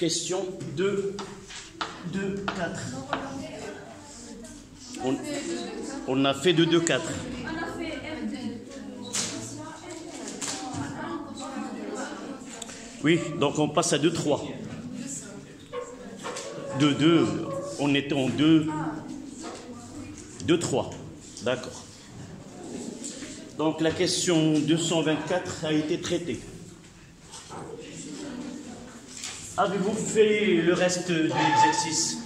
Question 2, 4. On a fait 2, 4. Oui, donc on passe à 2, 3. 2, on était en 2, 3. D'accord. Donc la question 224 a été traitée. Avez-vous fait le reste de l'exercice?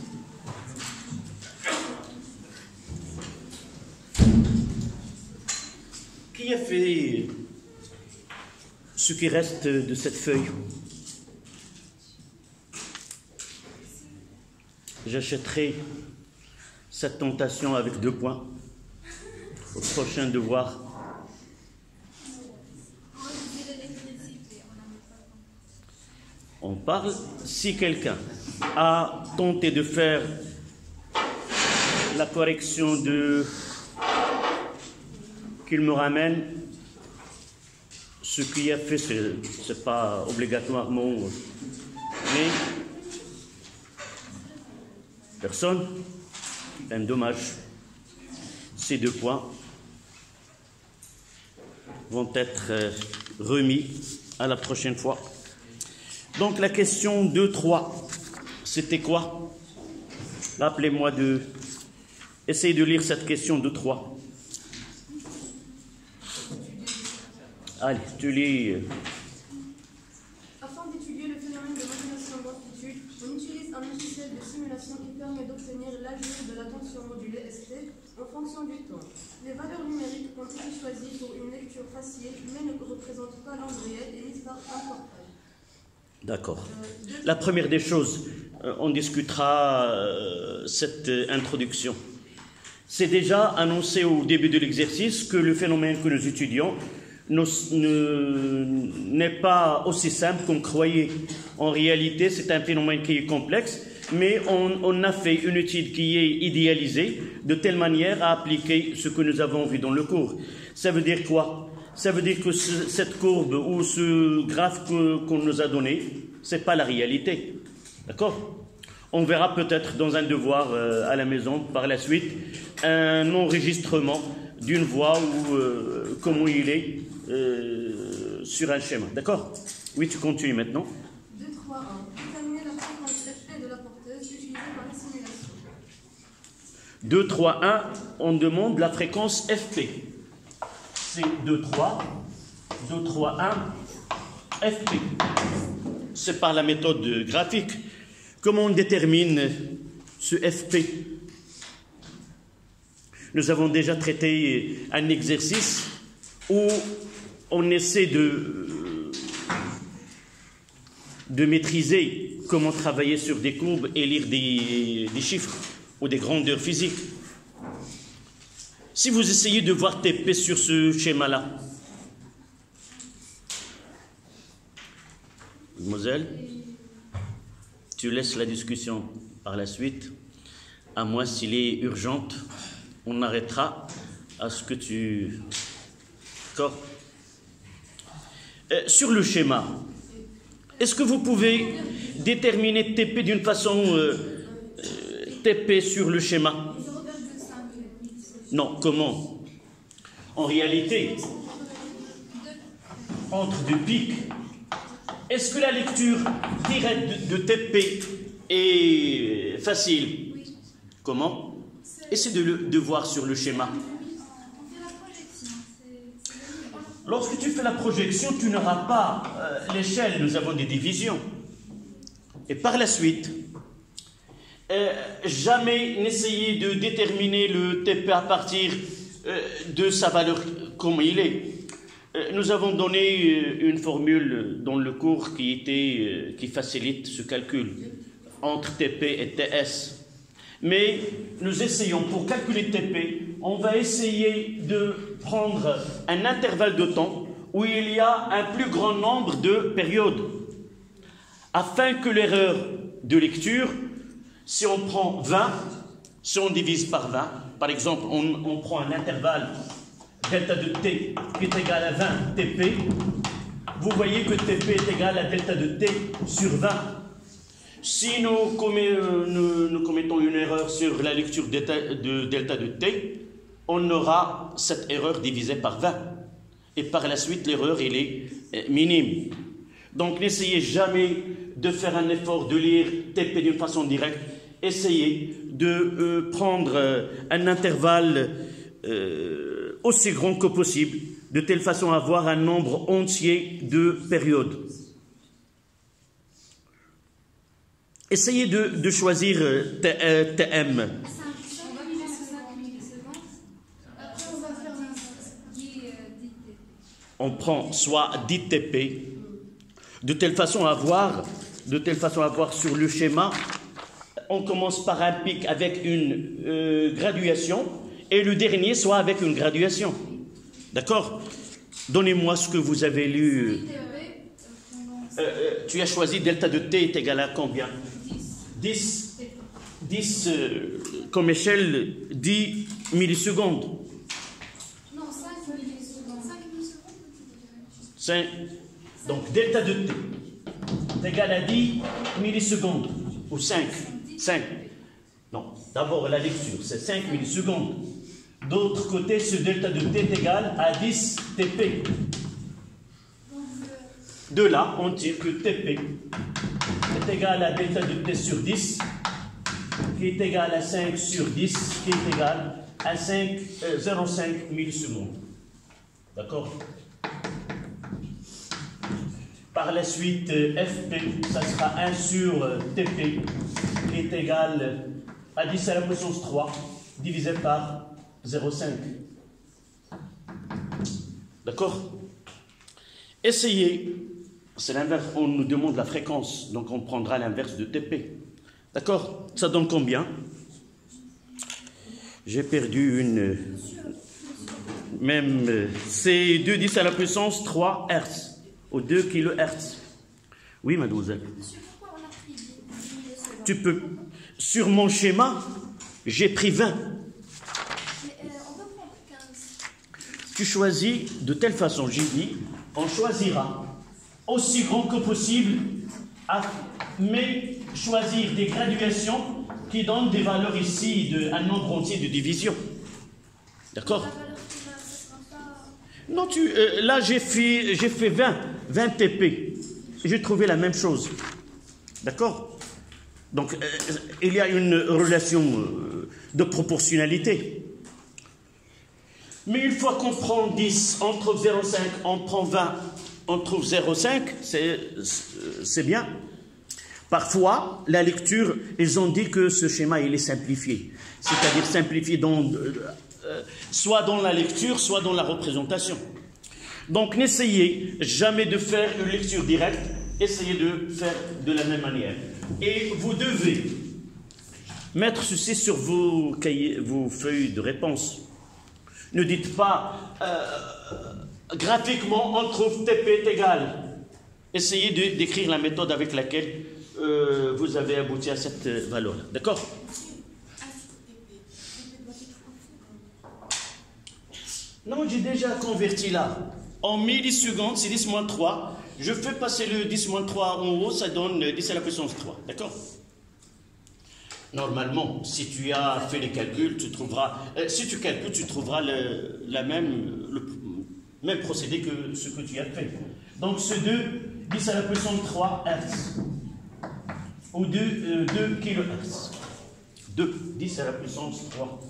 Qui a fait ce qui reste de cette feuille? J'achèterai cette tentation avec 2 points au prochain devoir. On parle, si quelqu'un a tenté de faire la correction qu'il me ramène, ce qu'il a fait, c'est pas obligatoirement, mais personne, un dommage. Ces 2 points vont être remis à la prochaine fois. Donc la question 2, 3, c'était quoi? Rappelez-moi essayez de lire cette question 2, 3. Allez, tu lis. Afin d'étudier le phénomène de modulation d'amplitude, on utilise un logiciel de simulation qui permet d'obtenir l'AG de la tension modulée ST en fonction du temps. Les valeurs numériques ont été choisies pour une lecture facile, mais ne représentent pas l'onde réelle émise par un portail. D'accord. La première des choses, on discutera cette introduction. C'est déjà annoncé au début de l'exercice que le phénomène que nous étudions n'est pas aussi simple qu'on croyait. En réalité, c'est un phénomène qui est complexe, mais on a fait une étude qui est idéalisée de telle manière à appliquer ce que nous avons vu dans le cours. Ça veut dire quoi? Ça veut dire que cette courbe ou ce graphe qu'on nous a donné, ce n'est pas la réalité. D'accord? On verra peut-être dans un devoir à la maison, par la suite, un enregistrement d'une voix ou comment il est sur un schéma. D'accord? Oui, tu continues maintenant. 2, 3, 1. Déterminer la fréquence FP de la porteuse utilisée par la simulation. 2, 3, 1, on demande la fréquence FP. C'est 2, 3, 1, FP. C'est par la méthode graphique. Comment on détermine ce FP? Nous avons déjà traité un exercice où on essaie de maîtriser comment travailler sur des courbes et lire des chiffres ou des grandeurs physiques. Si vous essayez de voir TP sur ce schéma-là, mademoiselle, tu laisses la discussion par la suite, à moins s'il est urgente, on arrêtera à ce que tu... D'accord? Sur le schéma, est-ce que vous pouvez déterminer TP d'une façon TP sur le schéma? Non, comment? En réalité, entre 2 pics, est-ce que la lecture directe de TP est facile? Comment? Essaie de voir sur le schéma. Lorsque tu fais la projection, tu n'auras pas l'échelle, nous avons des divisions. Et par la suite, jamais n'essayer de déterminer le TP à partir de sa valeur comme il est. Nous avons donné une formule dans le cours qui facilite ce calcul entre TP et TS. Mais nous essayons, pour calculer TP, on va essayer de prendre un intervalle de temps où il y a un plus grand nombre de périodes, afin que l'erreur de lecture, si on prend 20, si on divise par 20, par exemple, on prend un intervalle delta de t qui est égal à 20 TP, vous voyez que TP est égal à delta de t sur 20. Si nous commettons une erreur sur la lecture de delta de t, on aura cette erreur divisée par 20. Et par la suite, l'erreur, elle est minime. Donc, n'essayez jamais de faire un effort de lire TP d'une façon directe. Essayez de prendre un intervalle aussi grand que possible, de telle façon à avoir un nombre entier de périodes. Essayez de choisir TM. On prend soit 10 TP, de telle façon à avoir sur le schéma, on commence par un pic avec une graduation et le dernier soit avec une graduation. D'accord? Donnez-moi ce que vous avez lu. Tu as choisi delta de t est égal à combien? 10 comme échelle 10 millisecondes. Non, 5 millisecondes. 5. Donc delta de t est égal à 10 millisecondes ou 5. Non, d'abord la lecture, c'est 5 millisecondes. D'autre côté, ce delta de t est égal à 10 TP. De là, on tire que TP est égal à delta de t sur 10, qui est égal à 5 sur 10, qui est égal à 0,5 millisecondes. D'accord? Par la suite, FP, ça sera 1 sur TP, qui est égal à 10 à la puissance 3, divisé par 0,5. D'accord? Essayez. C'est l'inverse, on nous demande la fréquence, donc on prendra l'inverse de TP. D'accord? Ça donne combien? J'ai perdu une... Même, c'est 2 10 à la puissance 3 Hertz, ou 2 kHz. Oui, mademoiselle. Monsieur, pourquoi on a pris 10 millisecondes? Tu peux... Sur mon schéma, j'ai pris 20. Mais on peut prendre 15. Tu choisis de telle façon, j'ai dit, on choisira aussi grand que possible, mais choisir des graduations qui donnent des valeurs ici, un nombre entier de division. D'accord? Non, là j'ai fait 20 TP. J'ai trouvé la même chose. D'accord? Donc, il y a une relation de proportionnalité. Mais une fois qu'on prend 10, on trouve 0,5, on prend 20, on trouve 0,5, c'est bien. Parfois, la lecture, ils ont dit que ce schéma, il est simplifié. C'est-à-dire simplifié soit dans la lecture, soit dans la représentation. Donc, n'essayez jamais de faire une lecture directe, essayez de faire de la même manière. Et vous devez mettre ceci sur vos feuilles de réponse. Ne dites pas graphiquement on trouve TP est égal. Essayez d'écrire la méthode avec laquelle vous avez abouti à cette valeur-là. D'accord? Non, j'ai déjà converti là. En millisecondes, c'est 10 moins 3. Je fais passer le 10 moins 3 en haut, ça donne 10 à la puissance 3. D'accord? Normalement, si tu as fait les calculs, tu trouveras, si tu calcules, tu trouveras le même procédé que ce que tu as fait. Donc, ce 2, 10 à la puissance 3 Hertz, ou 2 kHz. 2, 10 à la puissance 3.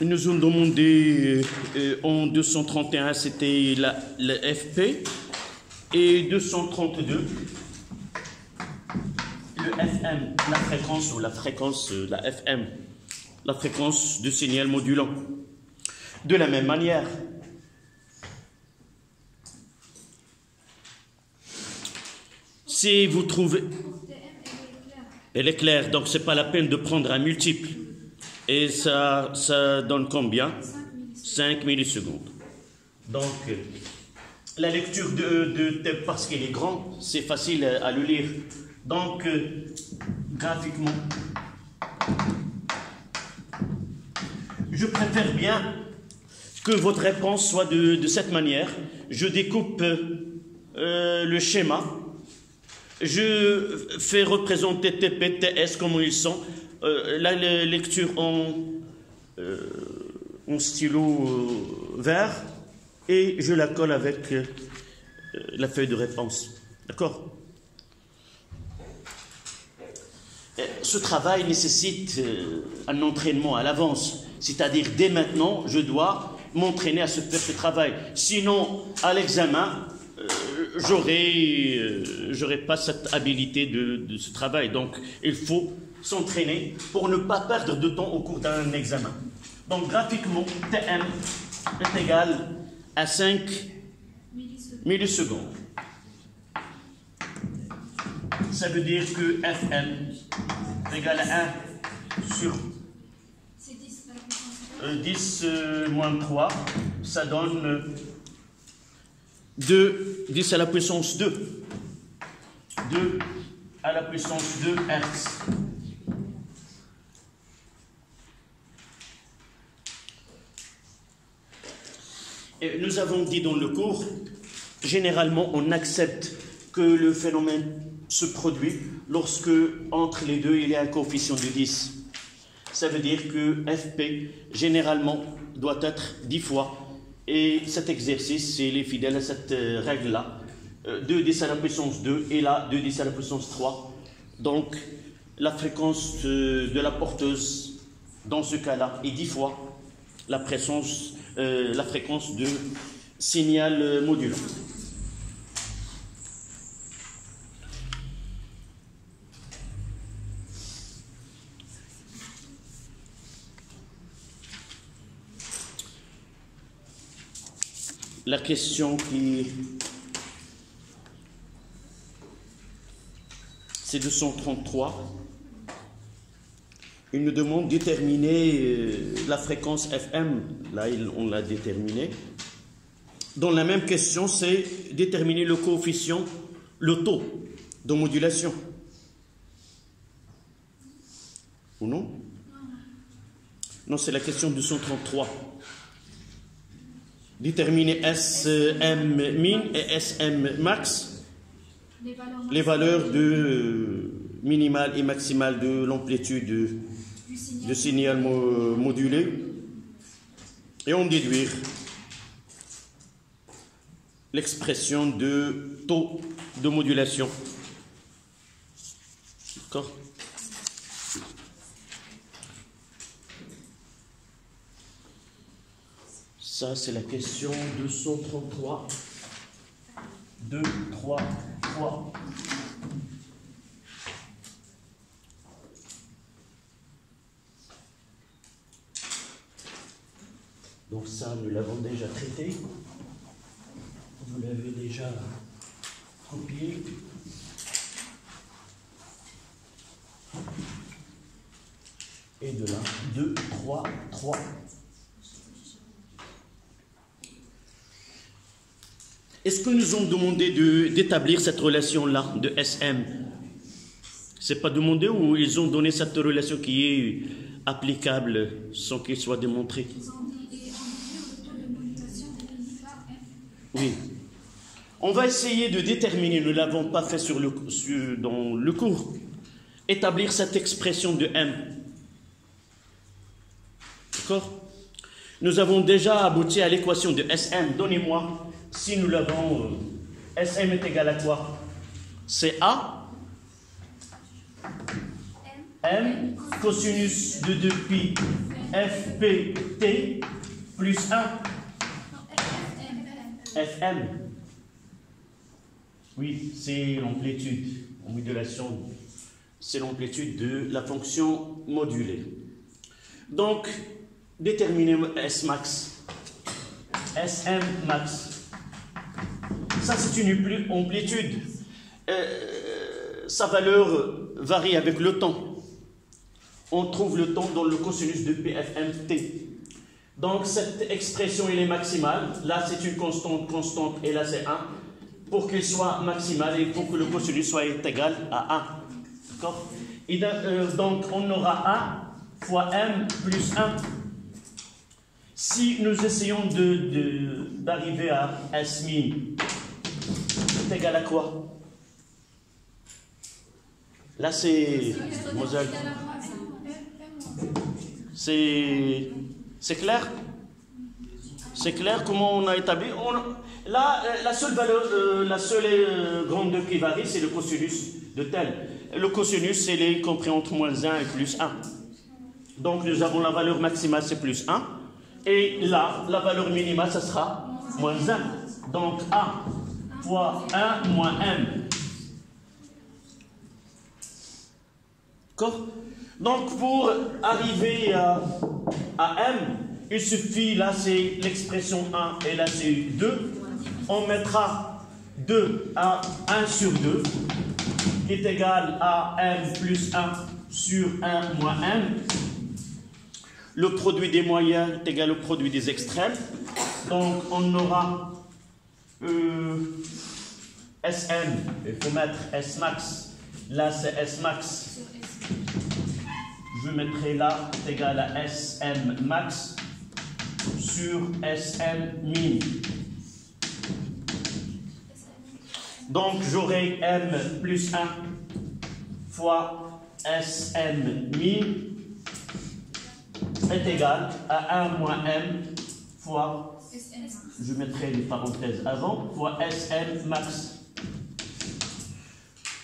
Ils nous ont demandé en 231, c'était la FP, et 232, le FM, la fréquence, la FM, la fréquence de signal modulant. De la même manière, si vous trouvez... Elle est claire, donc ce n'est pas la peine de prendre un multiple. Et ça donne combien? 5 millisecondes. Donc, la lecture de T, parce qu'il est grand, c'est facile à le lire. Donc, graphiquement, je préfère bien que votre réponse soit de cette manière. Je découpe le schéma. Je fais représenter TP, TS comme ils sont. La lecture en stylo vert. Et je la colle avec la feuille de réponse. D'accord? Ce travail nécessite un entraînement à l'avance. C'est-à-dire, dès maintenant, je dois m'entraîner à faire ce travail. Sinon, à l'examen, j'aurais pas cette habilité de ce travail. Donc, il faut s'entraîner pour ne pas perdre de temps au cours d'un examen. Donc, graphiquement, Tm est égal à 5 millisecondes. Ça veut dire que Fm est égal à 1 sur 10 moins 3, ça donne 10 à la puissance 2. 2 à la puissance 2 Hertz. Et nous avons dit dans le cours, généralement on accepte que le phénomène se produit lorsque entre les deux il y a un coefficient de 10. Ça veut dire que Fp généralement doit être 10 fois. Et cet exercice, il est fidèle à cette règle-là. 2 10 à la puissance 2 et là 2 10 à la puissance 3. Donc la fréquence de la porteuse dans ce cas-là est 10 fois la fréquence de signal modulant. La question c'est 233. Il nous demande de déterminer la fréquence FM. Là, on l'a déterminé. Dans la même question, c'est déterminer le coefficient, le taux de modulation. Ou non? Non, c'est la question 233. Déterminer SM min et SM max, les valeurs de minimale et maximale de l'amplitude du signal modulé, et en déduire l'expression de taux de modulation. D'accord? Ça, c'est la question 233. 2, 3, 3. Donc ça, nous l'avons déjà traité. Vous l'avez déjà copié. Et de là, 2, 3, 3. Est-ce que nous ont demandé d'établir cette relation-là de SM? C'est pas demandé ou ils ont donné cette relation qui est applicable sans qu'il soit démontré? Oui. On va essayer de déterminer, nous ne l'avons pas fait dans le cours, établir cette expression de M. D'accord? Nous avons déjà abouti à l'équation de SM. Donnez-moi, si nous l'avons, SM est égal à quoi? C'est A, M, cosinus de 2pi, FPT, plus 1, FM. Oui, c'est l'amplitude en modulation. C'est l'amplitude de la fonction modulée. Donc, déterminez S max. SM max. Ça, c'est une amplitude. Sa valeur varie avec le temps. On trouve le temps dans le cosinus de PFMT. Donc cette expression elle est maximale. Là c'est une constante et là c'est 1. Pour qu'il soit maximal, il faut que le cosinus soit égal à 1. D'accord? Donc on aura 1 fois m plus 1. Si nous essayons d'arriver à S min, c'est égal à quoi? Là c'est Moselle. C'est clair? C'est clair comment on a établi? Là, la seule valeur, la seule grande qui varie, c'est le cosinus de tel. Le cosinus, c'est les compris entre moins 1 et plus 1. Donc, nous avons la valeur maximale, c'est plus 1. Et là, la valeur minimale, ça sera moins 1. Donc, A fois 1 moins M. D'accord? Donc, pour arriver à M, il suffit, là c'est l'expression 1 et là c'est 2. On mettra 2 à 1 sur 2 qui est égal à m plus 1 sur 1 moins m. Le produit des moyens est égal au produit des extrêmes. Donc on aura Sm, il faut mettre S max. Là c'est S max. Je mettrai là est égal à Sm max sur Sm min. Donc j'aurai m plus 1 fois Sm min est égal à 1 moins m fois, je mettrai les parenthèses avant, fois Sm max.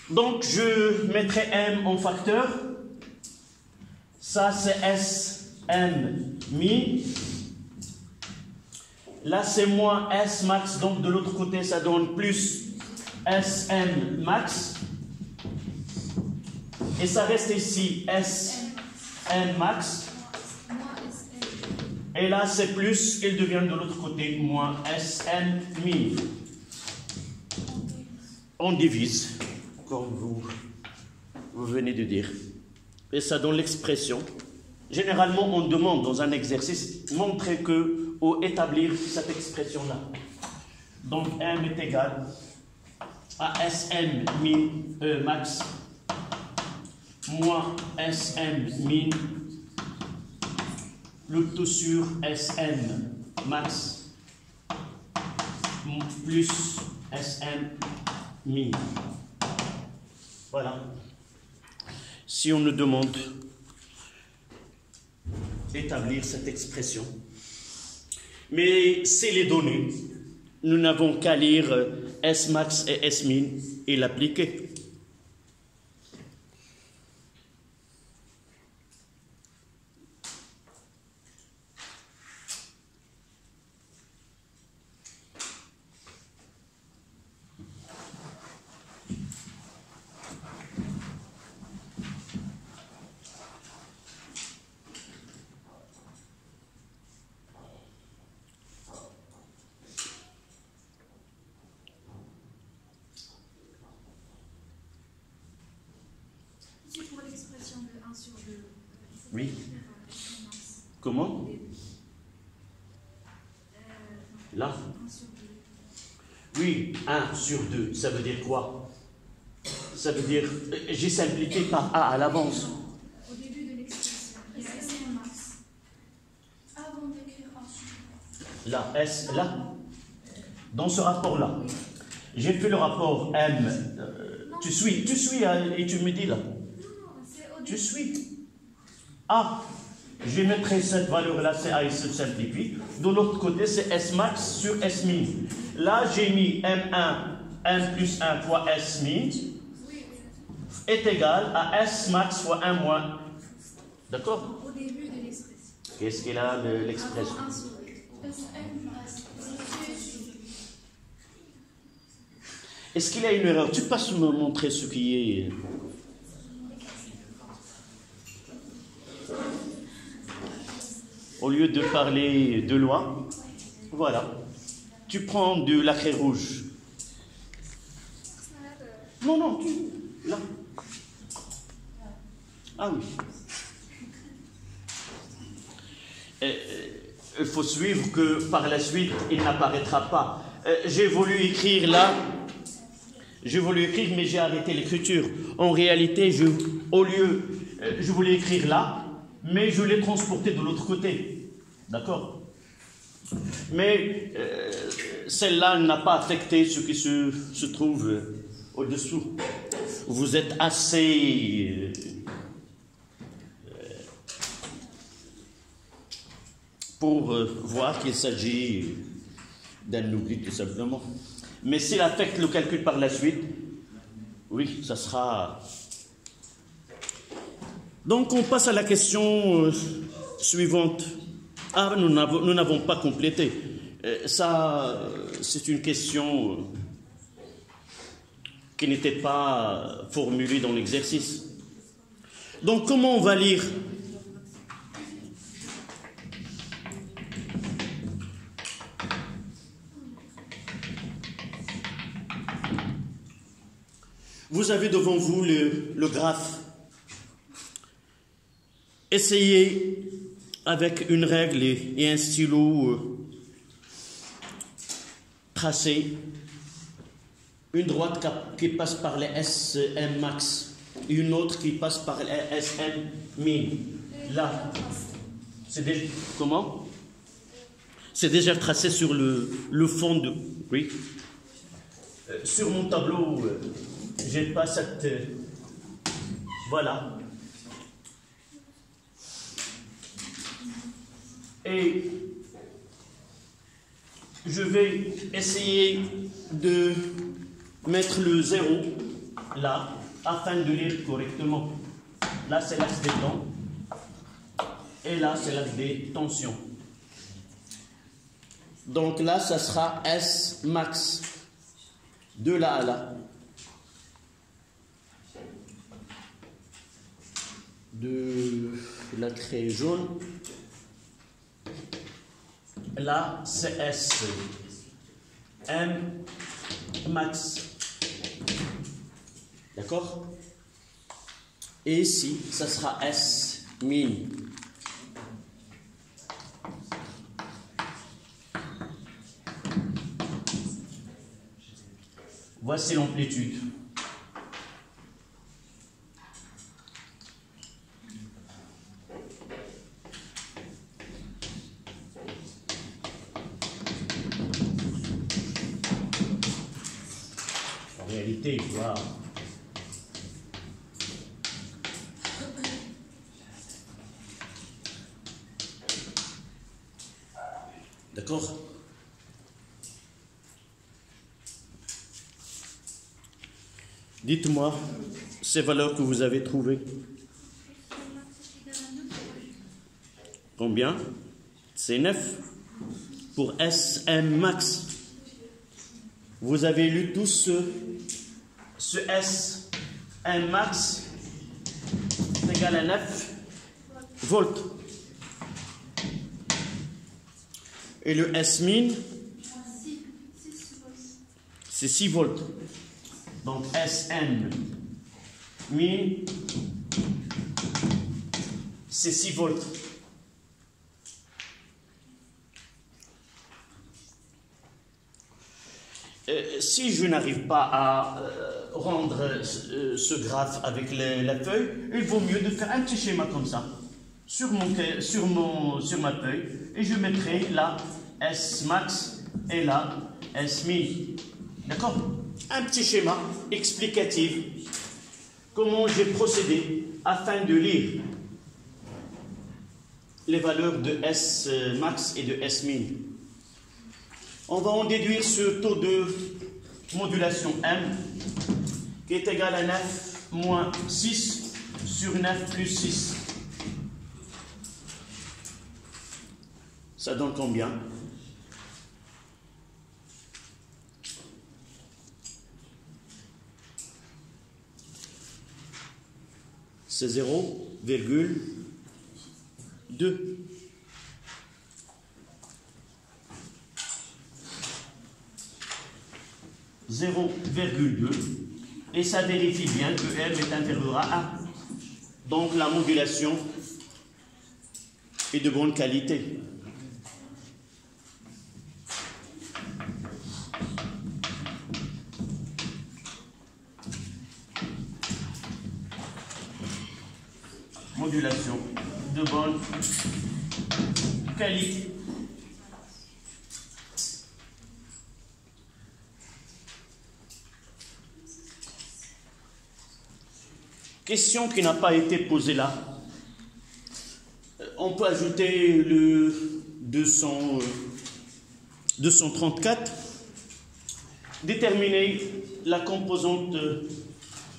Donc je mettrai m en facteur. Ça c'est Sm min. Là c'est moins S max, donc de l'autre côté ça donne plus Sm max. Et ça reste ici Sm max. Et là c'est plus, il devient de l'autre côté moins Sm min. On divise, comme vous venez de dire. Et ça donne l'expression. Généralement on demande dans un exercice, montrer que ou établir cette expression-là. Donc m est égal à Sm min max moins Sm min le tout sur Sm max plus Sm min. Voilà. Si on nous demande d'établir cette expression, mais c'est les données. Nous n'avons qu'à lire S max et S min et l'appliquer. Oui. Comment? Là? Oui, 1 sur 2. Ça veut dire quoi? Ça veut dire, j'ai simplifié par A à l'avance. Au début de l'expression, il y a Sm max. Avant d'écrire 1 sur 2. Là, S, là. Dans ce rapport-là. J'ai fait le rapport M. Tu suis et tu me dis là. Tu suis. A, je mettrai cette valeur-là, c'est A, il se simplifie. De l'autre côté, c'est S max sur S min. Là, j'ai mis M1, M plus 1 fois S min est égal à S max fois 1 moins. D'accord? Au début de l'expression. Qu'est-ce qu'il a l'expression? Avant 1 sur 2. Sm max. Est-ce qu'il y a une erreur? Tu peux me montrer ce qui est... Au lieu de parler de loin, voilà. Tu prends de la craie rouge. Non, là. Ah oui. Il faut suivre que par la suite, il n'apparaîtra pas. J'ai voulu écrire là, mais j'ai arrêté l'écriture. En réalité, je voulais écrire là, mais je l'ai transporté de l'autre côté. D'accord? Mais celle-là n'a pas affecté ce qui se trouve au-dessous. Vous êtes assez pour voir qu'il s'agit d'un oubli tout simplement. Mais s'il affecte le calcul par la suite, oui, ça sera... Donc on passe à la question suivante. Ah, nous n'avons pas complété. Ça, c'est une question qui n'était pas formulée dans l'exercice. Donc comment on va lire ? Vous avez devant vous le graphe. Essayez avec une règle et un stylo tracer une droite qui passe par les SM max et une autre qui passe par les SM min. Là, c'est déjà comment? C'est déjà tracé sur le fond de... Oui. Sur mon tableau, j'ai pas cette... voilà. Et je vais essayer de mettre le 0 là, afin de lire correctement. Là, c'est l'axe des temps. Et là, c'est l'axe des tensions. Donc là, ça sera S max. De là à là. De la craie jaune. Là, c'est S. M max. D'accord? Et ici, ça sera S min. Voici l'amplitude. En réalité, voilà. D'accord? Dites-moi ces valeurs que vous avez trouvées. Combien? C'est 9 pour SM max. Vous avez lu tous ce SM max est égal à 9 volts. Et le S min, c'est 6 volts. Donc Sn min, c'est 6 volts. Si je n'arrive pas à rendre ce graphe avec la feuille, il vaut mieux de faire un petit schéma comme ça sur ma feuille, et je mettrai là S max et là S min. D'accord? Un petit schéma explicatif, comment j'ai procédé afin de lire les valeurs de S max et de S min. On va en déduire ce taux de modulation M qui est égal à 9 moins 6 sur 9 plus 6. Ça donne combien? C'est 0,2. Et ça vérifie bien que M est inférieur à 1. Donc la modulation est de bonne qualité. modulation de bonne qualité. Question qui n'a pas été posée là. On peut ajouter le 234. Déterminer la composante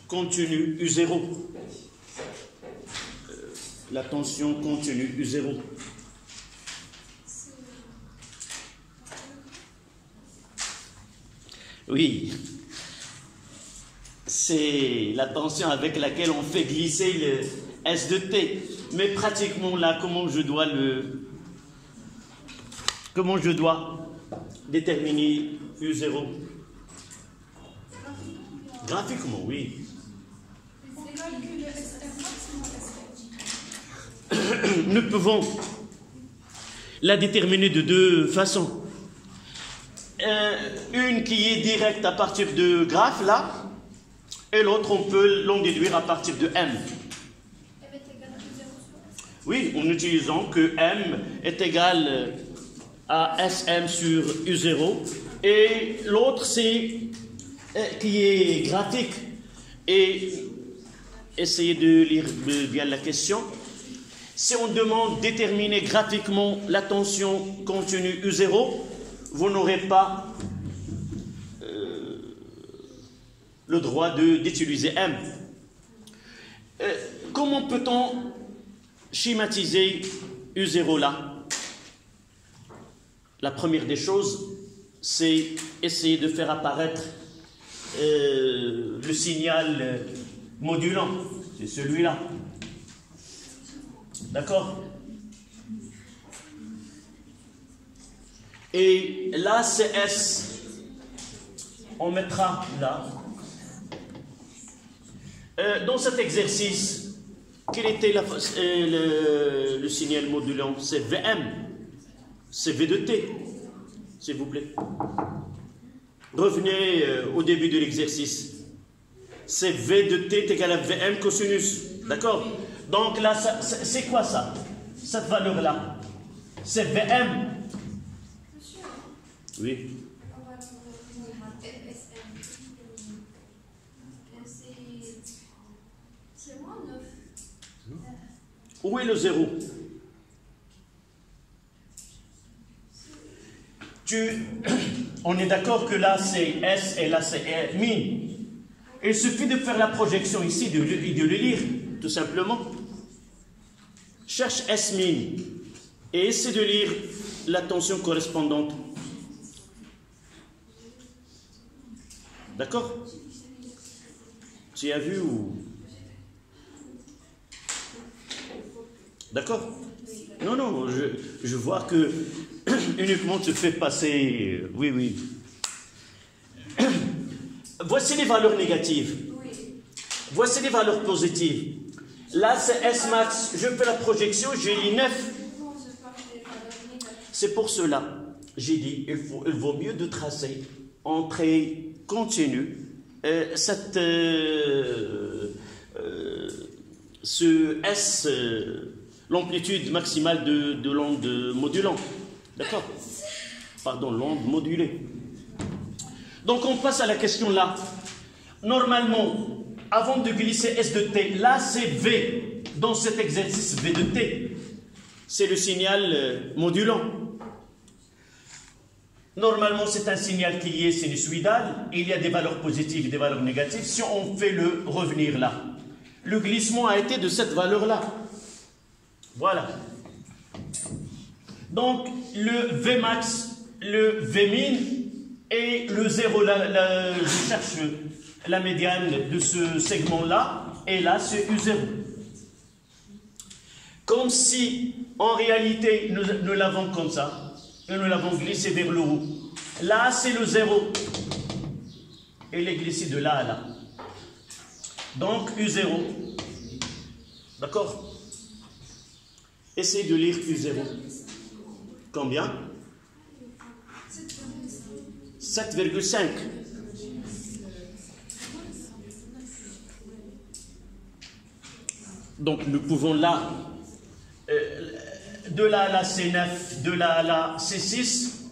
continue U0. La tension continue U0. Oui. C'est la tension avec laquelle on fait glisser le S de T. Mais pratiquement là, comment je dois déterminer U0? Graphiquement, oui. Nous pouvons la déterminer de deux façons. Une qui est directe à partir de graphe, là, et l'autre, on peut l'en déduire à partir de M. Oui, en utilisant que M est égal à SM sur U0, et l'autre, c'est qui est graphique. Et essayez de lire bien la question. Si on demande de déterminer graphiquement la tension continue U0, vous n'aurez pas le droit d'utiliser M. Comment peut-on schématiser U0 là? La première des choses, c'est essayer de faire apparaître le signal modulant. C'est celui-là. D'accord? Et là, c'est S. On mettra là. Dans cet exercice, quel était le signal modulant? C'est VM. C'est V de T, s'il vous plaît. Revenez au début de l'exercice. C'est V de T est égal à VM cosinus. D'accord? Donc là, c'est quoi ça? Cette valeur-là? C'est VM. Oui. Où est le 0? On est d'accord que là c'est S et là c'est min. Il suffit de faire la projection ici, de le lire, tout simplement. Cherche S min et essaie de lire la tension correspondante. D'accord? Tu as vu ou... D'accord? Non, non, je vois que uniquement tu fais passer... Oui, oui. Voici les valeurs négatives. Voici les valeurs positives. Là, c'est S max. Je fais la projection, j'ai les 9. C'est pour cela, j'ai dit, il vaut mieux de tracer en trait continu ce S... l'amplitude maximale de l'onde modulante. D'accord? Pardon, l'onde modulée. Donc on passe à la question là. Normalement, avant de glisser S de T, là c'est V. Dans cet exercice, V de T. C'est le signal modulant. Normalement, c'est un signal qui est sinusoïdal. Il y a des valeurs positives et des valeurs négatives. Si on fait le revenir là, le glissement a été de cette valeur-là. Voilà. Donc, le Vmax, le Vmin et le 0, je cherche la médiane de ce segment-là, et là, c'est U0. Comme si, en réalité, nous l'avons comme ça, et nous l'avons glissé vers le haut. Là, c'est le 0. Et il est glissé de là à là. Donc, U0. D'accord? Essayez de lire U0. Combien? 7,5. Donc nous pouvons là, de là à là c'est 9, de là à là c'est 6.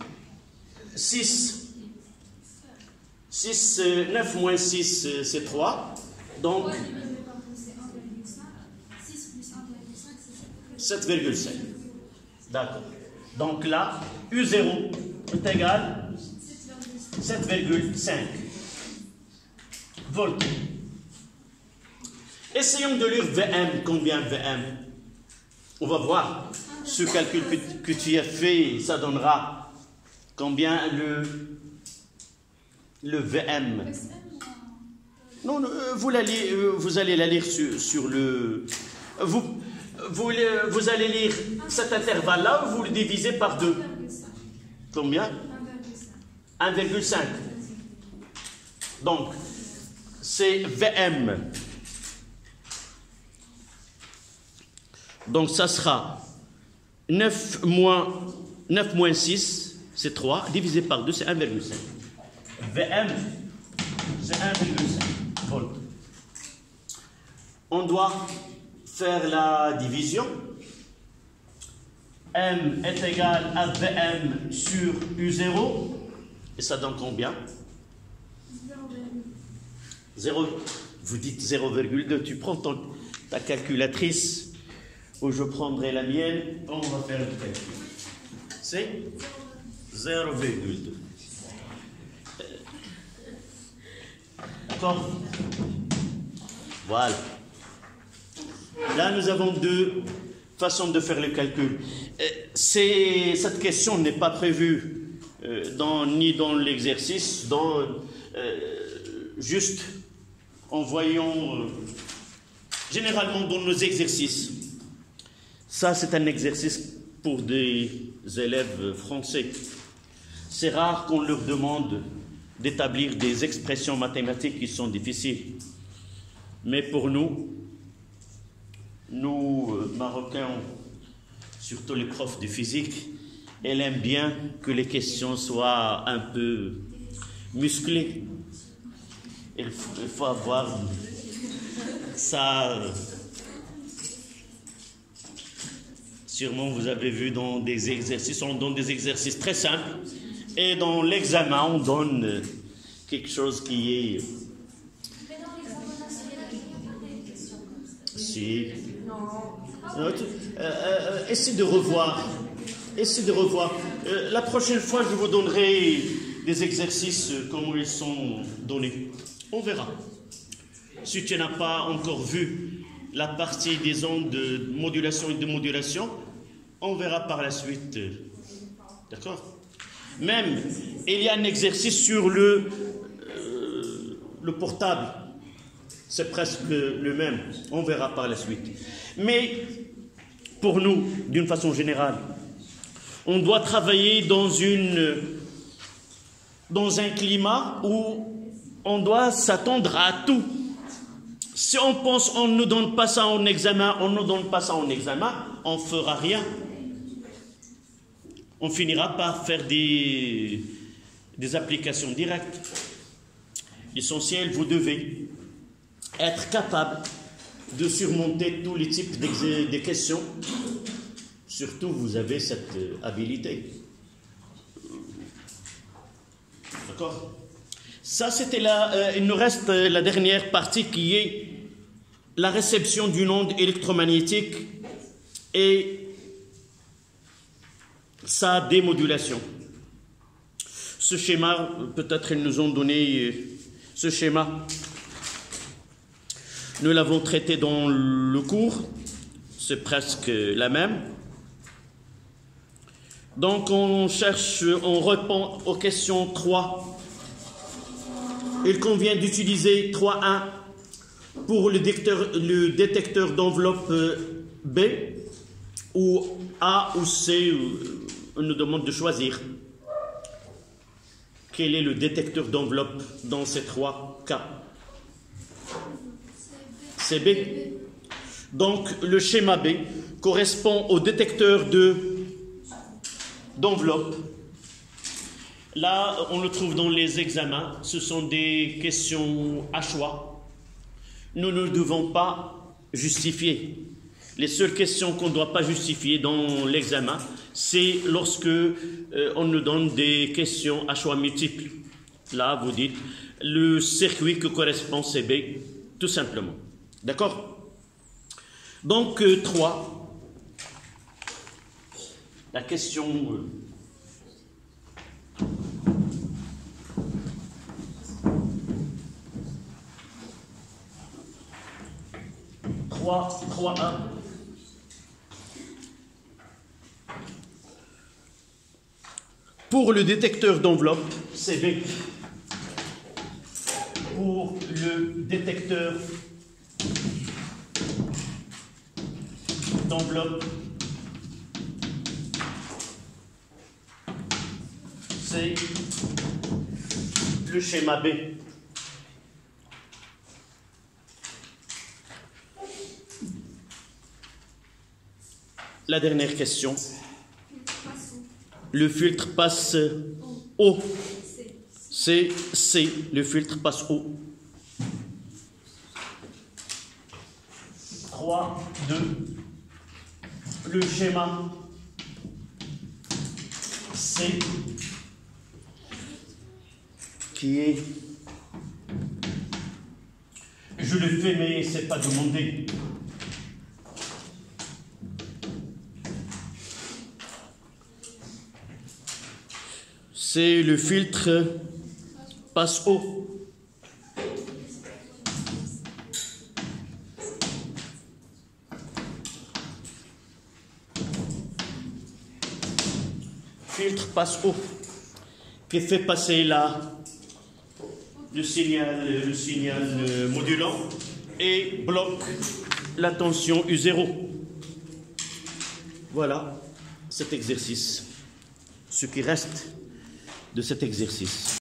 9 moins 6 c'est 3. Donc 7,5. D'accord. Donc là, U0 est égal 7,5 volts. Essayons de lire VM. Combien VM? On va voir. Ce calcul que tu as fait, ça donnera combien le VM. Non, vous allez la lire sur le... Vous allez lire cet intervalle-là, vous le divisez par 2. Combien? 1,5. Donc, c'est VM. Donc, ça sera 9 moins 6, c'est 3, divisé par 2, c'est 1,5. VM, c'est 1,5 volts. On doit faire la division. M est égal à VM sur U0. Et ça donne combien? 0. Vous dites 0,2. Tu prends ta calculatrice ou je prendrai la mienne. On va faire le calcul. C'est 0,2. D'accord? Voilà. Là, nous avons deux façons de faire le calcul. Cette question n'est pas prévue ni dans l'exercice, juste en voyant généralement dans nos exercices. Ça, c'est un exercice pour des élèves français. C'est rare qu'on leur demande d'établir des expressions mathématiques qui sont difficiles. Mais pour nous, Marocains, surtout les profs de physique, elle aime bien que les questions soient un peu musclées. Il faut avoir ça. Sûrement, vous avez vu dans des exercices, on donne des exercices très simples. Et dans l'examen, on donne quelque chose qui est... Si. Essayez de revoir. La prochaine fois, je vous donnerai des exercices comme ils sont donnés. On verra. Si tu n'as pas encore vu la partie des ondes de modulation et de modulation, on verra par la suite. D'accord? Même, il y a un exercice sur le portable. C'est presque le même. On verra par la suite. Mais pour nous, d'une façon générale, on doit travailler dans un climat où on doit s'attendre à tout. Si on pense on ne donne pas ça en examen, on ne donne pas ça en examen, on ne fera rien. On finira par faire des applications directes. L'essentiel, vous devez être capable de surmonter tous les types de questions. Surtout, vous avez cette habilité. D'accord? Ça, c'était il nous reste la dernière partie qui est la réception d'une onde électromagnétique et sa démodulation. Ce schéma, peut-être ils nous ont donné ce schéma. Nous l'avons traité dans le cours, c'est presque la même. Donc on répond aux questions 3. Il convient d'utiliser 3.1 pour le détecteur d'enveloppe B, ou A ou C, on nous demande de choisir. Quel est le détecteur d'enveloppe dans ces 3 cas? C'est B. Donc, le schéma B correspond au détecteur d'enveloppe. Là, on le trouve dans les examens. Ce sont des questions à choix. Nous ne devons pas justifier. Les seules questions qu'on ne doit pas justifier dans l'examen, c'est lorsque on nous donne des questions à choix multiples. Là, vous dites le circuit que correspond CB, tout simplement. D'accord? Donc, 3. La question... 3.1. Pour le détecteur d'enveloppe, CB. Pour le détecteur d'enveloppe, c'est le schéma B. La dernière question. Le filtre passe O. C'est C. Le filtre passe O. 3, 2. Le schéma C qui est... Je le fais, mais ce n'est pas demandé. C'est le filtre passe haut. Filtre passe haut qui fait passer le signal modulant et bloque la tension U0. Voilà cet exercice. Ce qui reste de cet exercice.